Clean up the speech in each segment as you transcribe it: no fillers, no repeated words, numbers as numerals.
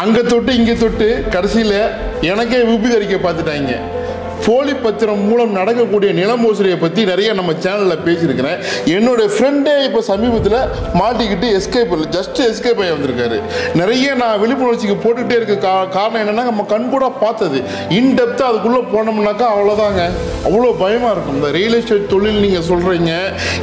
அங்கே தொட்டு இங்கே தொட்டு கடைசியில் எனக்கே விபூதி பார்த்துட்டாங்க. போலி பத்திரம் மூலம் நடக்கக்கூடிய நில மோசடியை பற்றி நிறைய நம்ம சேனலில் பேசியிருக்கிறேன். என்னுடைய ஃப்ரெண்டே இப்போ சமீபத்தில் மாட்டிக்கிட்டு ஜஸ்ட் எஸ்கேப் ஆகி வந்திருக்காரு. நிறைய நான் விழிப்புணர்ச்சிக்கு போட்டுகிட்டே இருக்க காரணம் என்னென்னா, நம்ம கண்கூட பார்த்தது. இன்டெப்த்தாக அதுக்குள்ளே போனோம்னாக்கா அவ்வளோதாங்க, அவ்வளோ பயமாக இருக்கும். இந்த ரியல் எஸ்டேட் தொழில் நீங்கள் சொல்கிறீங்க,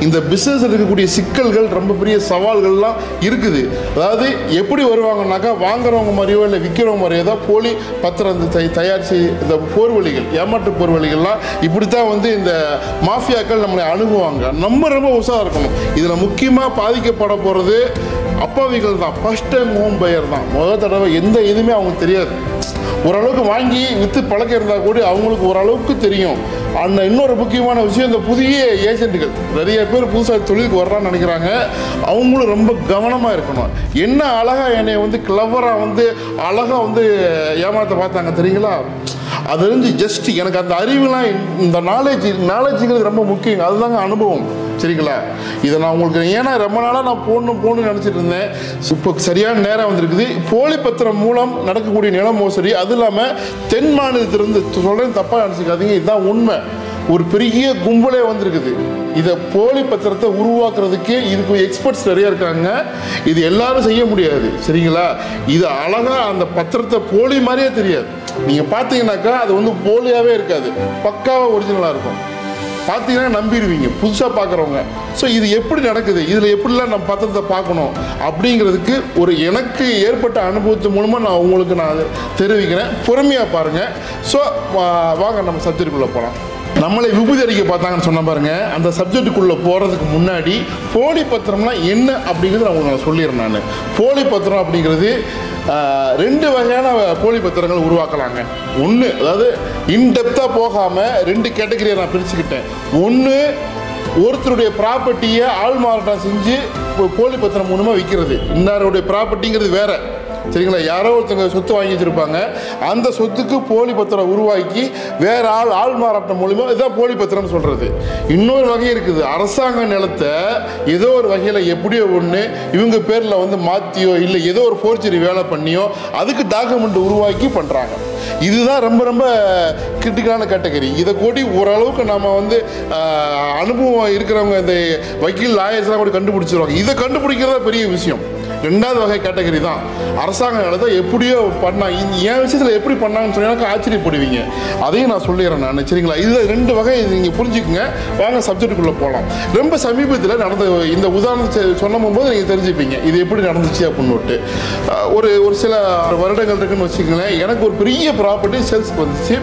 இந்த பிஸ்னஸ் இருக்கக்கூடிய சிக்கல்கள், ரொம்ப பெரிய சவால்கள்லாம் இருக்குது. அதாவது எப்படி வருவாங்கன்னாக்கா, வாங்குறவங்க மாதிரியோ இல்லை விற்கிறவங்க மாதிரியோ தான் போலி பத்திரம் தயாரித்து இந்த போர்வழிகள், ஏமாற்று போர்வழிகள்லாம் இப்படித்தான் வந்து இந்த மாஃபியாக்கள் நம்மளை அணுகுவாங்க. நம்ம ரொம்ப உஷாராக இருக்கணும். இதில் முக்கியமாக பாதிக்கப்பட போகிறது அப்பாவிகள் தான். ஃபர்ஸ்ட் டைம் ஹோம் பையர் தான். முதல் தடவை எந்த இதுவுமே அவங்களுக்கு தெரியாது. ஓரளவுக்கு வாங்கி விற்று பழக்கம் இருந்தால் கூட அவங்களுக்கு ஓரளவுக்கு தெரியும். அந்த இன்னொரு முக்கியமான விஷயம், இந்த புதிய ஏஜென்ட்டுகள் நிறைய பேர் புதுசாக தொழிலுக்கு வர்றான்னு நினைக்கிறாங்க. அவங்களும் ரொம்ப கவனமாக இருக்கணும். என்ன அழகாக என்னை வந்து கிளவராக வந்து அழகாக வந்து ஏமாற்ற பார்த்தாங்க தெரியுங்களா? அது வந்து ஜஸ்ட் எனக்கு அந்த அறிவுலாம், இந்த நாலேஜுங்கிறது ரொம்ப முக்கியம். அதுதாங்க அனுபவம். சரிங்களா? இதை நான் உங்களுக்கு ஏன்னா ரொம்ப நாளாக நான் போடணும்னு நினச்சிட்டு இருந்தேன். இப்போ சரியான நேரம் வந்திருக்குது. போலி பத்திரம் மூலம் நடக்கக்கூடிய நில மோசடி, அது இல்லாமல் தென் மாநிலத்திலிருந்து சொல்கிறேன், தப்பாக நினச்சிக்காதீங்க, இதுதான் உண்மை. ஒரு பெரிய கும்பலே வந்திருக்குது. இதை போலி பத்திரத்தை உருவாக்குறதுக்கு இதுக்கு எக்ஸ்பர்ட்ஸ் நிறைய இருக்காங்க. இது எல்லாரும் செய்ய முடியாது. சரிங்களா? இது அழகாக அந்த பத்திரத்தை போலி மாதிரியே தெரியாது. நீங்கள் பார்த்தீங்கன்னாக்கா அது வந்து போலியாகவே இருக்காது, பக்காவாக ஒரிஜினலாக இருக்கும். பார்த்தீங்கன்னா நம்பிடுவீங்க புதுசாக பார்க்குறவங்க. ஸோ இது எப்படி நடக்குது, இதில் எப்படிலாம் நம்ம பத்திரத்தை பார்க்கணும் அப்படிங்கிறதுக்கு ஒரு எனக்கு ஏற்பட்ட அனுபவத்து மூலமாக நான் உங்களுக்கு நான் தெரிவிக்கிறேன். பொறுமையாக பாருங்கள். ஸோ வாங்க நம்ம சப்ஜெக்டுக்குள்ளே போகலாம். நம்மளை விபூதி அடிக்க பார்த்தாங்கன்னு சொன்ன பாருங்க. அந்த சப்ஜெக்டுக்குள்ளே போகிறதுக்கு முன்னாடி போலி பத்திரம்லாம் என்ன அப்படிங்கிறது நான் உங்களுக்கு சொல்லிடுறேன். நான் போலி பத்திரம் அப்படிங்கிறது ரெண்டு வகையான போலி பத்திரங்கள் உருவாக்கலாங்க. ஒன்று, அதாவது இன்டெப்த்தாக போகாமல் ரெண்டு கேட்டகரியை நான் பிரிச்சுக்கிட்டேன். ஒன்று, ஒருத்தருடைய ப்ராப்பர்ட்டியை ஆள் மாறாட்டம் செஞ்சு போலி பத்திரம் மூலமாக விற்கிறது. இன்னாருடைய ப்ராப்பர்ட்டிங்கிறது வேற. சரிங்களா? யாரோ ஒருத்தங்க சொத்து வாங்கி வச்சுருப்பாங்க, அந்த சொத்துக்கு போலி பத்திரம் உருவாக்கி வேற ஆள் மாறாட்டம் மூலிமா இதுதான் போலி பத்திரம்னு சொல்கிறது. இன்னொரு வகை இருக்குது. அரசாங்க நிலத்தை ஏதோ ஒரு வகையில் எப்படியோ ஒன்று இவங்க பேரில் வந்து மாற்றியோ இல்லை ஏதோ ஒரு ஃபோர்ஜரி வேலை பண்ணியோ அதுக்கு டாக்குமெண்ட் உருவாக்கி பண்ணுறாங்க. இதுதான் ரொம்ப ரொம்ப கிரிட்டிக்கலான கேட்டகரி. இதை கூடி ஓரளவுக்கு நம்ம வந்து அனுபவம் இருக்கிறவங்க, இந்த வக்கீல் லாயர்ஸ்லாம் கூட கண்டுபிடிச்சிருவாங்க. இதை கண்டுபிடிக்கிறதா பெரிய விஷயம். ரெண்டாவது வகை கேட்டகரி தான் அரசாங்க நிலத்தை எப்படியோ பண்ணாங்க. என் விஷயத்தில் எப்படி பண்ணாங்கன்னு சொன்னாக்க ஆச்சரியப்படுவீங்க. அதையும் நான் சொல்லிடுறேன் நான். சரிங்களா? இதில் ரெண்டு வகை நீங்கள் புரிஞ்சுக்குங்க. வாங்க சப்ஜெக்டுக்குள்ளே போகலாம். ரொம்ப சமீபத்தில் நடந்த இந்த உதாரணத்தை சொன்னும் போது நீங்கள் தெரிஞ்சுப்பீங்க இது எப்படி நடந்துச்சு அப்படின்னுட்டு. ஒரு சில வருடங்கள் இருக்குன்னு வச்சுக்கோங்களேன். எனக்கு ஒரு பெரிய ப்ராப்பர்ட்டி சேல்ஸ்க்கு வந்துச்சு.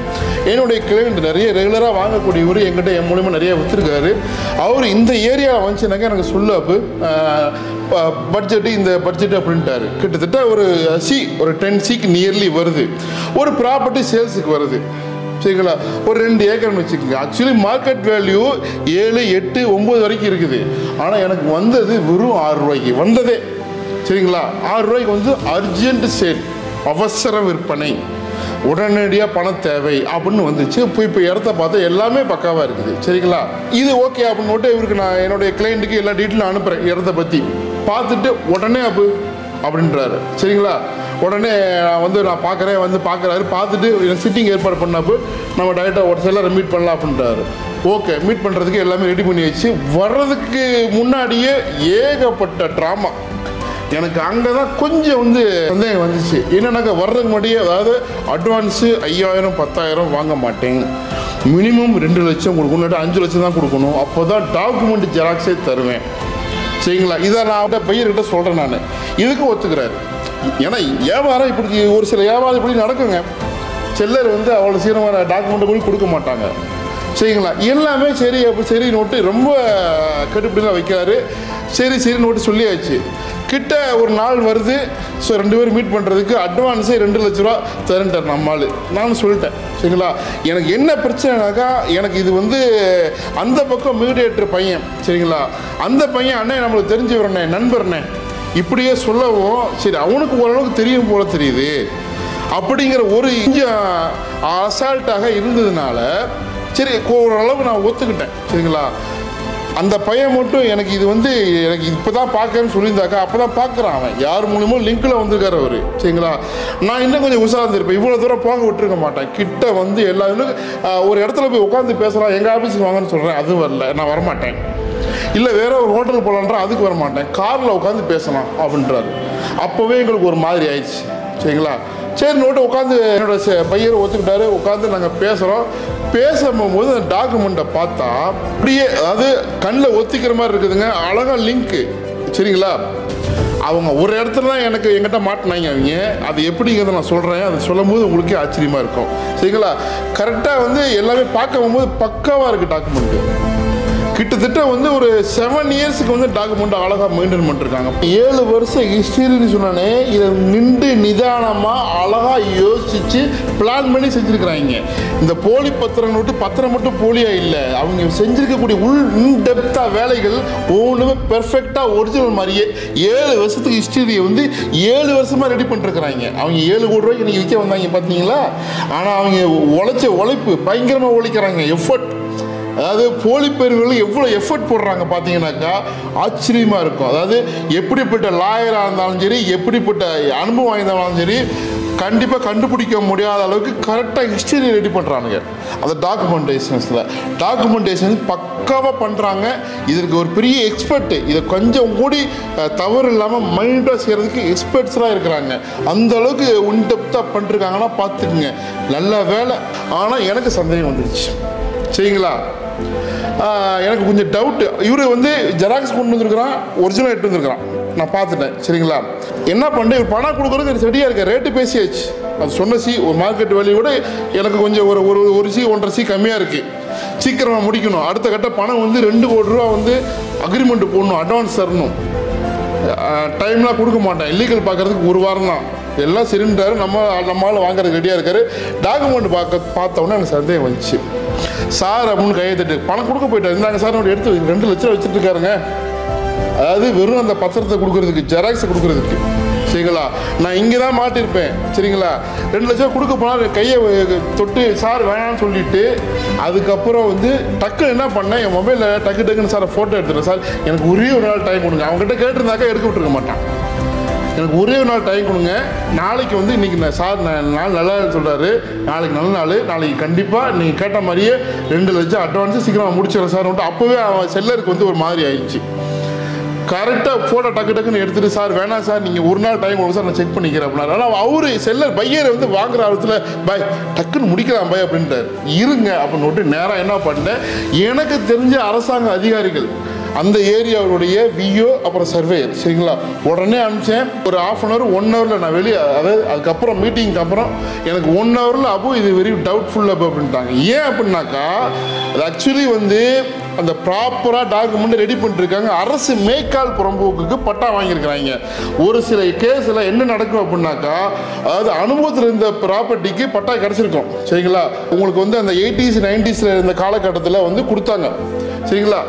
என்னுடைய கிளைண்ட் நிறைய ரெகுலராக வாங்கக்கூடியவர் என்கிட்ட என் மூலிமா நிறைய விற்றுருக்காரு. அவர் இந்த ஏரியாவில் வந்துச்சுனாக்கா எனக்கு சொல்லு பட்ஜெட்டு இந்த பட்ஜெட் அப்படின்ட்டாரு. கிட்டத்தட்ட ஒரு 10 சிக்கு நியர்லி வருது. ஒரு ப்ராப்பர்ட்டி சேல்ஸுக்கு வருது. சரிங்களா? ஒரு 2 ஏக்கர்னு வச்சுக்கோங்க. ஆக்சுவலி மார்க்கெட் வேல்யூ 7, 8, 9 வரைக்கும் இருக்குது. ஆனால் எனக்கு வந்தது வெறும் 6 ரூபாய்க்கு வந்ததே. சரிங்களா? 6 ரூபாய்க்கு வந்து அர்ஜென்ட் சேல், அவசர விற்பனை, உடனடியாக பணம் தேவை அப்படின்னு வந்துச்சு. இப்போ இடத்த பார்த்தா எல்லாமே பக்காவாக இருக்குது. சரிங்களா? இது ஓகே அப்படின்னு இவருக்கு நான் என்னுடைய கிளைண்ட்டுக்கு எல்லா டீட்டெயிலும் அனுப்புகிறேன். இடத்த பற்றி பார்த்துட்டு உடனே அப்படின்றாரு. சரிங்களா? உடனே நான் பார்க்குறேன், வந்து பார்க்குறாரு. பார்த்துட்டு எனக்கு சிட்டிங் ஏற்பாடு பண்ணப்போ நம்ம டைரெக்டாக ஒரு சிலரை மீட் பண்ணலாம் அப்படின்றாரு. ஓகே, மீட் பண்ணுறதுக்கு எல்லாமே ரெடி பண்ணி வச்சு வர்றதுக்கு முன்னாடியே ஏகப்பட்ட ட்ராமா. எனக்கு அங்கே தான் கொஞ்சம் வந்து சந்தேகம் வந்துச்சு. என்னன்னாக்கா வர்றதுக்கு முன்னாடியே, அதாவது அட்வான்ஸு 5000 10,000 வாங்க மாட்டேன், மினிமம் 2 லட்சம் கொடுக்கணும், 5 லட்சம் தான் கொடுக்கணும், அப்போ தான் டாக்குமெண்ட் ஜெராக்ஸே தருவேன். சரிங்களா? இதை நான் பையன்கிட்ட சொல்கிறேன். நான் இதுக்கு ஒத்துக்கிறாரு. ஏன்னா வியாபாரம் இப்படி ஒரு சில வியாபாரம் இப்படி நடக்குங்க. செல்லர் வந்து அவ்வளோ சீக்கிரமாக டாக்குமெண்ட் கூட கொடுக்க மாட்டாங்க. சரிங்களா? எல்லாமே சரி நோட்டு ரொம்ப கட்டுப்படிலாம் வைக்கிறாரு. சரி நோட்டு சொல்லியாச்சு. கிட்ட ஒரு நாள் வருது. ஸோ 2 பேரும் மீட் பண்ணுறதுக்கு அட்வான்ஸே 2 லட்ச ரூபா தரேன்ட்டார் நம்மால். நானும் சொல்லிட்டேன். சரிங்களா? எனக்கு என்ன பிரச்சனைனாக்கா, எனக்கு இது வந்து அந்த பக்கம் மீடியேட்டர் பையன். சரிங்களா? அந்த பையன் அண்ணே நம்மளுக்கு தெரிஞ்சவரண்ணே, நண்பர்ண்ணே இப்படியே சொல்லவும், சரி அவனுக்கு ஓரளவுக்கு தெரியும் போல தெரியுது அப்படிங்கிற ஒரு கொஞ்சம் அசால்ட்டாக இருந்ததுனால சரி ஓரளவு நான் ஒத்துக்கிட்டேன். சரிங்களா? அந்த பையன் மட்டும் எனக்கு இது வந்து எனக்கு இப்போ தான் பார்க்கறேன்னு சொல்லியிருந்தாக்கா அப்போ தான் பார்க்குறான் அவன் யார் மூலியமோ லிங்க்கில் வந்திருக்காரு அவர் சரிங்களா. நான் இன்னும் கொஞ்சம் உஷார்ந்திருப்பேன், இவ்வளோ தூரம் போக விட்டுருக்க மாட்டேன். கிட்ட வந்து எல்லா ஒரு இடத்துல போய் உட்காந்து பேசலாம், எங்கள் ஆஃபீஸுக்கு வாங்கன்னு சொல்கிறேன், அது வரல, நான் வரமாட்டேன். இல்லை வேற ஒரு ஹோட்டலுக்கு போகலான்றா, அதுக்கு வரமாட்டேன், காரில் உட்காந்து பேசலாம் அப்படின்றாரு. அப்போவே எங்களுக்கு ஒரு மாதிரி ஆயிடுச்சு சரிங்களா. சரி நோட்டு உட்காந்து என்னோட பையனை ஒத்துக்கிட்டாரு, உட்காந்து நாங்கள் பேசுகிறோம். பேசும்போது அந்த டாக்குமெண்ட்டை பார்த்தா அப்படியே அதாவது கண்ணில் ஒத்திக்கிற மாதிரி இருக்குதுங்க, அழகாக லிங்க்கு சரிங்களா. அவங்க ஒரு இடத்துல தான் என்கிட்ட மாட்டினாங்க அவங்க. அது எப்படிங்கிறத நான் சொல்கிறேன், அதை சொல்லும் போது உங்களுக்கே ஆச்சரியமாக இருக்கும் சரிங்களா. கரெக்டாக வந்து எல்லாமே பார்க்க போகும்போது பக்காவாக இருக்குது டாக்குமெண்ட்டு. கிட்டத்தட்ட வந்து ஒரு 7 இயர்ஸுக்கு வந்து டாக்குமெண்ட் அழகாக மெயின்டைன் பண்ணிருக்காங்க. 7 வருஷம் ஹிஸ்டரின்னு சொன்னானே, இதை நின்று நிதானமாக அழகாக யோசிச்சு பிளான் பண்ணி செஞ்சுருக்கிறாங்க. இந்த போலி பத்திரம் மட்டும் போலியாக இல்லை, அவங்க செஞ்சுருக்கக்கூடிய இன்டெப்த்தாக வேலைகள் ஒவ்வொன்றுமே பெர்ஃபெக்டாக ஒரிஜினல் மாதிரியே 7 வருஷத்துக்கு ஹிஸ்டரியை வந்து 7 வருஷமாக ரெடி பண்ணிருக்கிறாங்க. அவங்க 7 கோடி ரூபாய்க்கு இன்றைக்கி விற்க வந்தாங்க பார்த்தீங்களா. ஆனால் அவங்க உழைச்ச உழைப்பு பயங்கரமாக உழைக்கிறாங்க, எஃபர்ட். அதாவது போலி பேர்கள் எவ்வளோ எஃபர்ட் போடுறாங்க பார்த்தீங்கன்னாக்கா ஆச்சரியமாக இருக்கும். அதாவது எப்படிப்பட்ட லாயராக இருந்தாலும் சரி, எப்படிப்பட்ட அனுபவம் வாய்ந்தாலும் சரி, கண்டிப்பாக கண்டுபிடிக்க முடியாத அளவுக்கு கரெக்டாக ஹிஸ்டரி ரெடி பண்ணுறானுங்க. அந்த டாக்குமெண்டேஷன் பக்காவாக பண்ணுறாங்க. இதற்கு ஒரு பெரிய எக்ஸ்பர்ட்டு, இதை கொஞ்சம் கூடி தவறு இல்லாமல் மைண்டாக செய்கிறதுக்கு எக்ஸ்பர்ட்ஸ்லாம் இருக்கிறாங்க. அந்த அளவுக்கு இன்டெப்த்தாக பண்ணிருக்காங்கன்னா பார்த்துக்குங்க, நல்ல வேலை. ஆனால் எனக்கு சந்தேகம் வந்துடுச்சு சரிங்களா. எனக்கு கொஞ்சம் டவுட்டு, இவர் வந்து ஜெராக்ஸ் கொண்டு வந்துருக்கிறான், ஒரிஜினல் எடுத்து வந்துருக்கிறான், நான் பார்த்துட்டேன் சரிங்களா. என்ன பண்ணேன், இவர் பணம் கொடுக்குறது எனக்கு ரெடியாக இருக்க, ரேட்டு பேசியாச்சு. அது சொன்ன ஒரு மார்க்கெட் வேல்யூ கூட எனக்கு கொஞ்சம் ஒரு 1.5 கம்மியாக இருக்குது, சீக்கிரமாக முடிக்கணும். அடுத்த கட்ட பணம் வந்து 2 கோடி ரூபா வந்து அக்ரிமெண்ட் போடணும், அட்வான்ஸ் தரணும். டைம்லாம் கொடுக்க மாட்டேன், இல்லீகல் பார்க்குறதுக்கு 1 வாரம் தான். எல்லாம் சரின்றாரு, நம்மளால் வாங்குறதுக்கு ரெடியாக இருக்காரு. டாக்குமெண்ட் பார்த்தோன்னே எனக்கு சந்தேகம் வந்துச்சு. சார் அப்படின்னு கையை தட்டு பணம் கொடுக்க போயிட்டார். இருந்தாங்க சார், என்னோட எடுத்து 2 லட்சம் வச்சுட்டு இருக்காருங்க. அதாவது வெறும் அந்த பத்திரத்தை கொடுக்கறதுக்கு, ஜெராக்ஸை கொடுக்கறதுக்கு சரிங்களா. நான் இங்கே தான் மாட்டிருப்பேன் சரிங்களா. 2 லட்சம் கொடுக்க போனால் கையை தொட்டு சார் வேணான்னு சொல்லிட்டு, அதுக்கப்புறம் வந்து டக்குன்னு என்ன பண்ணேன், என் மொபைலில் டக்குன்னு சார் ஃபோட்டோ எடுத்துட்டேன். சார் எனக்கு ஒரே ஒரு நாள் டைம் கொடுங்க. அவங்ககிட்ட கேட்டிருந்தாக்கா எடுக்க விட்டுருக்க மாட்டான். எனக்கு ஒரே ஒரு நாள் டைம் கொடுங்க, நாளைக்கு வந்து இன்றைக்கி சார் நாள் நல்லா சொல்கிறாரு, நாளைக்கு நல்ல நாள், நாளைக்கு கண்டிப்பாக நீங்கள் கேட்ட மாதிரியே 2 லட்சம் அட்வான்ஸு சீக்கிரமாக முடிச்சிடறேன் சார். அப்போவே அவன் செல்லருக்கு வந்து ஒரு மாதிரி ஆயிடுச்சு. கரெக்டாக ஃபோட்டோ டக்குன்னு எடுத்துகிட்டு, சார் வேணாம் சார், நீங்கள் ஒரு நாள் டைம் கொடுங்க சார், நான் செக் பண்ணிக்கிறேன் அப்படின்னாரு. ஆனால் அவரு செல்லர் பையரை வந்து வாங்குற ஆரம்பத்தில் பாய் டக்குன்னு முடிக்கலாம் பாய் அப்படின்ட்டார். இருங்க அப்படின்னு நேராக என்ன பண்ணேன், எனக்கு தெரிஞ்ச அரசாங்க அதிகாரிகள் அந்த ஏரியாவுடைய விஓ அப்புறம் சர்வேயர் சரிங்களா, உடனே அனுப்பிச்சேன். ஒரு 1/2 hour 1 hourல நான் வெளியே, அதாவது அதுக்கப்புறம் மீட்டிங்க்கு அப்புறம் எனக்கு 1 hourல அப்போ இது வெரி டவுட்ஃபுல் அப்போ அப்படின்ட்டாங்க. ஏன் அப்படின்னாக்கா அது ஆக்சுவலி வந்து அந்த ப்ராப்பராக டாக்குமெண்ட் ரெடி பண்ணிருக்காங்க. அரசு மேய்க்கால் புறம்போக்குக்கு பட்டா வாங்கியிருக்கிறாங்க. ஒரு சில கேஸில் என்ன நடக்கும் அப்படின்னாக்கா, அதாவது அனுபவத்தில் இருந்த ப்ராப்பர்ட்டிக்கு பட்டா கிடச்சிருக்கும் சரிங்களா. உங்களுக்கு வந்து அந்த 80s 90s இருந்த காலகட்டத்தில் வந்து கொடுத்தாங்க சரிங்களா,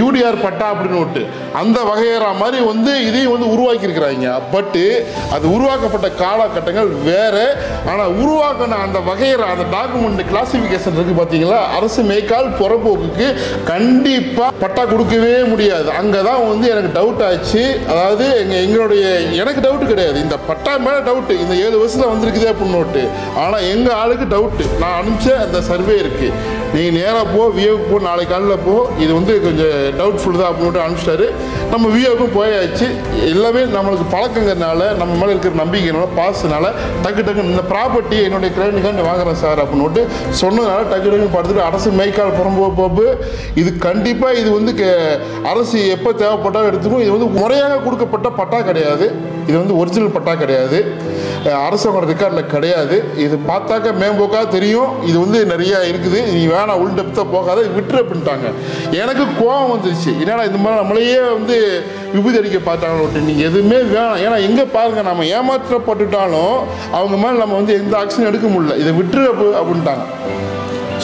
யூடிஆர் பட்டா அப்படின்னு விட்டு அந்த வகையற மாதிரி வந்து இதையும் வந்து உருவாக்கியிருக்கிறாங்க. பட்டு அது உருவாக்கப்பட்ட காலகட்டங்கள் வேற. ஆனால் உருவாக்கின அந்த வகையற அந்த டாக்குமெண்ட் கிளாசிஃபிகேஷன் இருக்குது பார்த்தீங்களா, அரசு மேய்க்கால் புறம்போக்குக்கு கண்டிப்பாக பட்டா கொடுக்கவே முடியாது. அங்கே தான் வந்து எனக்கு டவுட் ஆச்சு. அதாவது எனக்கு டவுட்டு கிடையாது, இந்த பட்டா மேலே டவுட்டு, இந்த 7 வருஷத்தில் வந்திருக்குதே அப்படின்னு. ஆனால் எங்கள் ஆளுக்கு டவுட்டு. நான் அனுப்பிச்ச அந்த சர்வே இருக்குது, நீ நேராக போ, வியோவுக்கு போ, நாளைக்கு காலையில் போ, இது வந்து கொஞ்சம் டவுட்ஃபுல் தான் அப்படின்னு அனுப்பிச்சிட்டாரு. நம்ம வியோவுக்கும் போயாச்சு. எல்லாமே நம்மளுக்கு பழக்கங்கிறதுனால, நம்ம மேலே இருக்கிற நம்பிக்கைனால, பாஸ்னால டக்கு இந்த ப்ராப்பர்ட்டி என்னுடைய கிளைண்ட்டுக்காண்டி வாங்குறேன் சார் அப்படின்னு சொன்னதுனால டக்கு பார்த்துட்டு அரசு மேய்க்கால் புறம்போக்கு இது கண்டிப்பாக இது வந்து அரசு எப்போ தேவைப்பட்டாலும் எடுத்துக்கும். இது வந்து முறையாக கொடுக்கப்பட்ட பட்டா கிடையாது, இது வந்து ஒரிஜினல் பட்டா கிடையாது, அரசாங்க ரெக்கார்டில் கிடையாது. இது பார்த்தாக்க மேம்போக்காக தெரியும், இது வந்து நிறையா இருக்குது, நீ வேணாம் உள் டெப்த்தாக போகாத விட்டுரு அப்படின்ட்டாங்க. எனக்கு கோபம் வந்துருச்சு, என்னடா இந்த மாதிரி நம்மளையே வந்து விபூதி அடிக்க பார்த்தாங்கன்னு. நீங்கள் எதுவுமே வேணாம், ஏன்னா எங்கே பாருங்கள், நம்ம ஏமாற்றப்பட்டுட்டாலும் அவங்க மேலே நம்ம வந்து எந்த ஆக்ஷனும் எடுக்க முடியல, இதை விட்டுரு அப்படின்ட்டாங்க.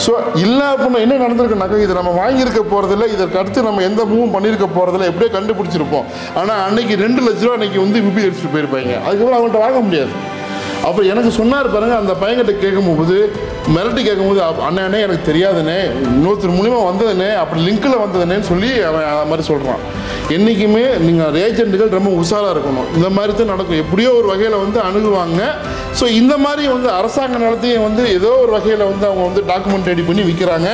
ஸோ இல்லை அப்படின்னா என்ன நடந்திருக்குனாக்கா, இதை நம்ம வாங்கியிருக்க போகிறதில்ல, இதற்கு அடுத்து நம்ம எந்த மூவும் பண்ணியிருக்க போகிறதில்ல, எப்படியே கண்டுபிடிச்சிருப்போம். ஆனால் அன்னைக்கு 2 லட்ச ரூபா அன்னைக்கு வந்து விபி அடிச்சுட்டு போயிருப்பாங்க, அதுக்கப்புறம் அவங்கள்ட்ட வாங்க முடியாது. அப்புறம் எனக்கு சொன்னார் பாருங்க, அந்த பையன்கிட்ட கேட்கும்போது மிரட்டி கேட்கும்போது, அண்ணே எனக்கு தெரியாதுண்ணே, இன்னொருத்தர் மூலியமாக வந்ததுண்ணே, அப்படி லிங்கில் வந்ததுன்னேன்னு சொல்லி அவன் அது மாதிரி சொல்கிறான். என்றைக்குமே நீங்கள் ஏஜென்ட்டுகள் ரொம்ப உஷாராக இருக்கணும். இந்த மாதிரி தான் நடக்கும், எப்படியோ ஒரு வகையில் வந்து அணுகுவாங்க. ஸோ இந்த மாதிரி வந்து அரசாங்க நிலத்தையும் வந்து ஏதோ ஒரு வகையில் வந்து அவங்க வந்து டாக்குமெண்ட் ரெடி பண்ணி விற்கிறாங்க,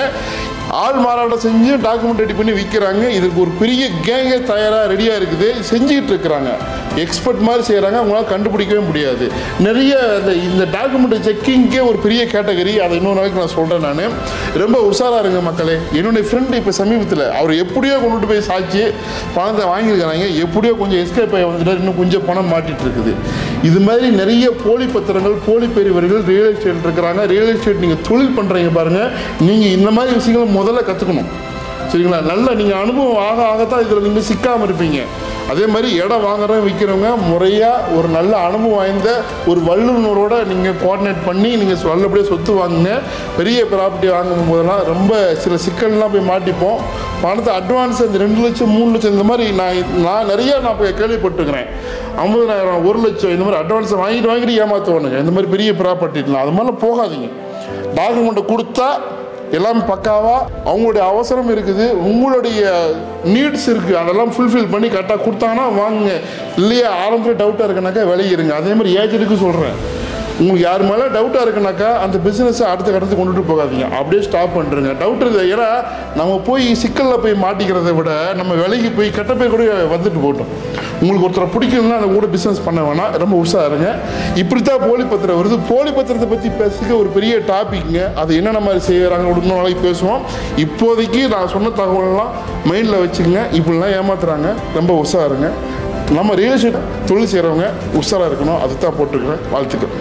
ஆள் மாறாட்டம் செஞ்சு டாக்குமெண்ட் ரெடி பண்ணி விற்கிறாங்க. இதுக்கு ஒரு பெரிய கேங்கே தயாராக ரெடியாக இருக்குது, செஞ்சுக்கிட்டு இருக்கிறாங்க, எக்ஸ்பர்ட் மாதிரி செய்கிறாங்க, அவங்களால கண்டுபிடிக்கவே முடியாது. நிறைய இந்த டாக்குமெண்ட் செக்கிங்கே ஒரு பெரிய கேட்டகரி, அதை இன்னொரு நாளைக்கு நான் சொல்கிறேன். நான் ரொம்ப உஷாராக இருங்க மக்களே. என்னுடைய ஃப்ரெண்டு இப்போ சமீபத்தில் அவர் எப்படியோ கொண்டுட்டு போய் சாட்சி பணத்தை வாங்கியிருக்கிறாங்க, எப்படியோ கொஞ்சம் எஸ்கேப் ஆகி வந்துட்டார், இன்னும் கொஞ்சம் பணம் மாட்டிகிட்டு இருக்குது. இது மாதிரி நிறைய போலி பத்திரங்கள், போலி பெரியவர்கள் ரியல் எஸ்டேட் இருக்கிறாங்க. ரியல் எஸ்டேட் நீங்கள் தொழில் பண்ணுறீங்க பாருங்கள், நீங்கள் இந்த மாதிரி விஷயங்களை முதல்ல கற்றுக்கணும், சரிங்களா? நல்ல நீங்கள் அனுபவம் ஆக ஆகத்தான் இதில் நீங்கள் சிக்காமல் இருப்பீங்க. அதே மாதிரி இடம் வாங்குறவங்க விற்கிறவங்க முறையாக ஒரு நல்ல அனுபவம் வாய்ந்த ஒரு வல்லுநரோட நீங்கள் கோஆர்டினேட் பண்ணி நீங்கள் நல்லபடியாக சொத்து வாங்குங்க. பெரிய ப்ராப்பர்ட்டி வாங்கும் போதெல்லாம் ரொம்ப சில சிக்கல்லாம் போய் மாட்டிப்போம். பணத்தை அட்வான்ஸ் அந்த 2 லட்சம் 3 லட்சம் இந்த மாதிரி நான் நிறையா போய் கேள்விப்பட்டிருக்கிறேன். 50,000 1 லட்சம் இந்த மாதிரி அட்வான்ஸை வாங்கிட்டு ஏமாற்றுவானுங்க. இந்த மாதிரி பெரிய ப்ராப்பர்ட்டிலாம் அது மாதிரிலாம் போகாதீங்க. டாக்குமெண்ட்டை கொடுத்தா எல்லாமே பக்காவாக, அவங்களுடைய அவசரம் இருக்குது, உங்களுடைய நீட்ஸ் இருக்குது, அதெல்லாம் ஃபுல்ஃபில் பண்ணி கரெக்டாக கொடுத்தாங்கன்னா வாங்குங்க. இல்லையா ஆரம்பத்தில் டவுட்டாக இருக்குனாக்கா விளையிருங்க. அதே மாதிரி ஏஜென்ட்டுக்கு சொல்கிறேன், உங்களுக்கு யார் மேலே டவுட்டாக இருக்குனாக்கா அந்த பிஸ்னஸை அடுத்த கட்டத்துக்கு கொண்டுட்டு போகாதீங்க, அப்படியே ஸ்டாப் பண்ணுறங்க. டவுட் இருக்குது, ஏன்னா நம்ம போய் சிக்கலில் போய் மாட்டிக்கிறத விட நம்ம விலைக்கு போய் கெட்ட பேர் கூட வந்துட்டு போட்டோம். உங்களுக்கு ஒருத்தரை பிடிக்கணும்னா அந்த கூட பிஸ்னஸ் பண்ண வேணாம், ரொம்ப உஷாருங்க. இப்படித்தான் போலி பத்திரம் வருது. போலி பத்திரத்தை பற்றி பேசிக்க ஒரு பெரிய டாபிக்ங்க, அது என்னென்ன மாதிரி செய்கிறாங்க இன்னும் நாளைக்கு பேசுவோம். இப்போதைக்கு நான் சொன்ன தகவலெல்லாம் மைண்டில் வச்சுக்கோங்க. இப்படிலாம் ஏமாத்துறாங்க, ரொம்ப உஷாருங்க. நம்ம ரியல் எஸ்டேட் தொழில் செய்கிறவங்க உஷாராக இருக்கணும், அதுதான் போட்டுருக்கிறேன். வாழ்த்துக்கள்.